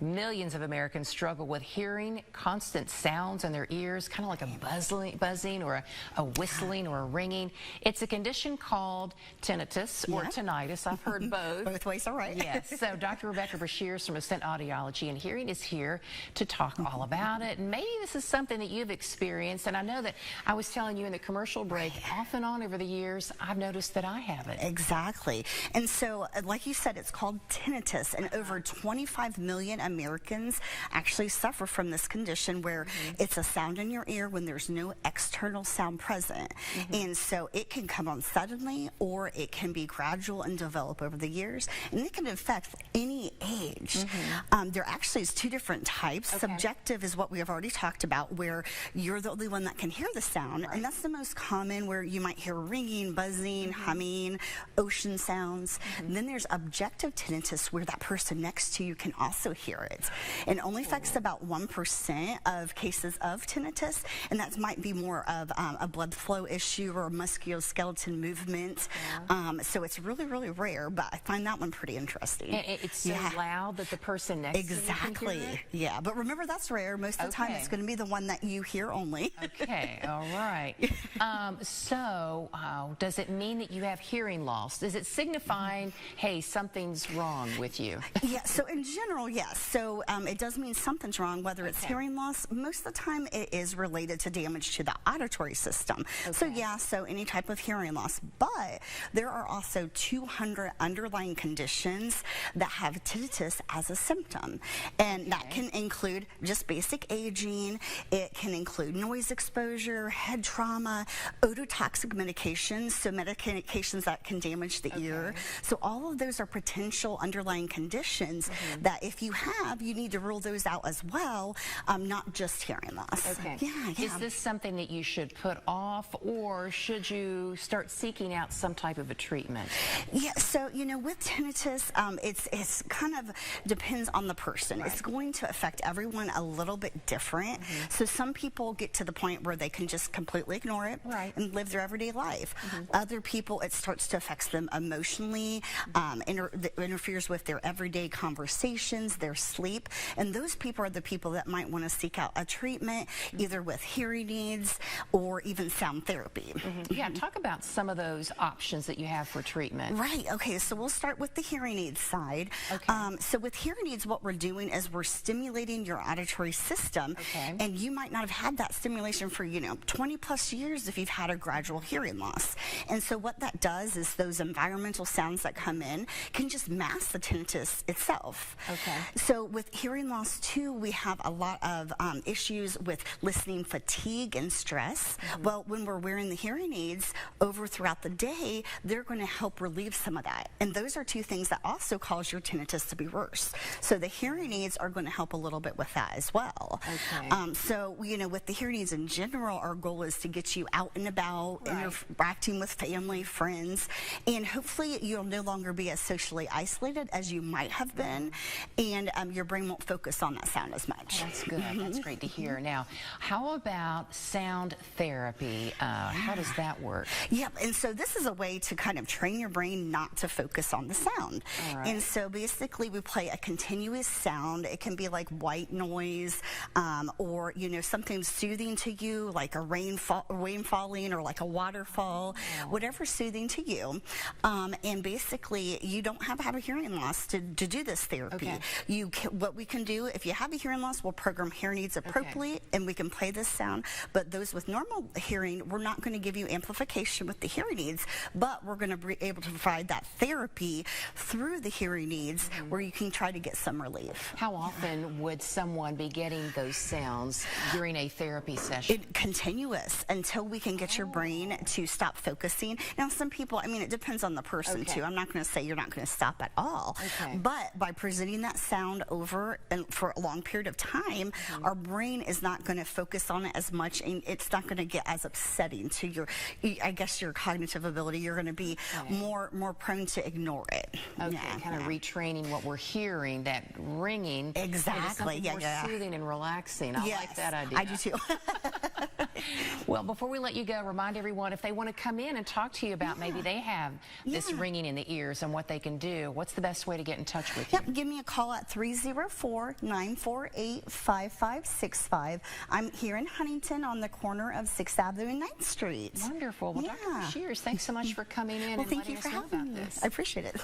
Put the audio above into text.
Millions of Americans struggle with hearing constant sounds in their ears, kind of like a buzzing or a whistling or a ringing. It's a condition called tinnitus or tinnitus. I've heard both. Both ways are right. Yes. So Dr. Rebecca Brashears from Ascent Audiology and Hearing is here to talk all about it. And maybe this is something that you've experienced. And I know that I was telling you in the commercial break, off and on over the years, I've noticed that I have it. Exactly. And so, like you said, it's called tinnitus. And over 25 million Americans actually suffer from this condition where it's a sound in your ear when there's no external sound present. And so it can come on suddenly, or it can be gradual and develop over the years, and it can affect any age. There actually is two different types. Subjective is what we have already talked about, where you're the only one that can hear the sound, and that's the most common, where you might hear ringing, buzzing, humming, ocean sounds. And then there's objective tinnitus, where that person next to you can also hear it. It only affects about 1% of cases of tinnitus, and that might be more of a blood flow issue or a musculoskeletal movement. So it's really, really rare, but I find that one pretty interesting. It's so loud that the person next to you can hear it? Yeah, but remember, that's rare. Most of the time it's going to be the one that you hear only. Okay, all right. So does it mean that you have hearing loss? Is it signifying, hey, something's wrong with you? Yeah, so in general, yes. So it does mean something's wrong, whether it's hearing loss. Most of the time it is related to damage to the auditory system. So yeah, so any type of hearing loss. But there are also 200 underlying conditions that have tinnitus as a symptom. And that can include just basic aging. It can include noise exposure, head trauma, ototoxic medications, so medications that can damage the ear. So all of those are potential underlying conditions that if you have, you need to rule those out as well, not just hearing loss. Is this something that you should put off, or should you start seeking out some type of a treatment? Yeah, so you know, with tinnitus, it's kind of depends on the person. It's going to affect everyone a little bit different. So some people get to the point where they can just completely ignore it and live their everyday life. Other people, it starts to affect them emotionally, interferes with their everyday conversations, their sleep, and those people are the people that might want to seek out a treatment, either with hearing aids or even sound therapy. Yeah, talk about some of those options that you have for treatment. Right, okay, so we'll start with the hearing aid side. So with hearing aids, what we're doing is we're stimulating your auditory system, and you might not have had that stimulation for, 20 plus years if you've had a gradual hearing loss. And so what that does is those environmental sounds that come in can just mask the tinnitus itself. So with hearing loss too, we have a lot of issues with listening fatigue and stress. Well, when we're wearing the hearing aids throughout the day, they're going to help relieve some of that. And those are two things that also cause your tinnitus to be worse. So the hearing aids are going to help a little bit with that as well. So, with the hearing aids in general, our goal is to get you out and about, interacting with family, friends, and hopefully you'll no longer be as socially isolated as you might have been, and your brain won't focus on that sound as much. That's good. That's great to hear. Now, how about sound therapy? How does that work? Yep, and so this is a way to kind of train your brain not to focus on the sound. And so basically we play a continuous sound. It can be like white noise, or something soothing to you, like a rain falling, or like a waterfall, whatever's soothing to you. And basically you don't have to have a hearing loss to do this therapy. What we can do, if you have a hearing loss, we'll program hearing aids appropriately, and we can play this sound. But those with normal hearing, we're not going to give you amplification with the hearing aids, but we're going to be able to provide that therapy through the hearing aids where you can try to get some relief. How often would someone be getting those sounds during a therapy session? Continuous, until we can get your brain to stop focusing. Now, some people, it depends on the person too. I'm not going to say you're not going to stop at all. But by presenting that sound over and for a long period of time, our brain is not going to focus on it as much, and it's not going to get as upsetting to your cognitive ability. You're going to be more prone to ignore it. Kind of retraining what we're hearing, that ringing. Exactly. More soothing and relaxing. I like that idea. I do too. Well, before we let you go, remind everyone if they want to come in and talk to you about maybe they have this ringing in the ears and what they can do, what's the best way to get in touch with you? Yep, give me a call at 304-948-5565. I'm here in Huntington on the corner of 6th Avenue and 9th Street. Wonderful. Well, Dr. Shears, thanks so much for coming in and thank letting you us for know having about me. this. I appreciate it.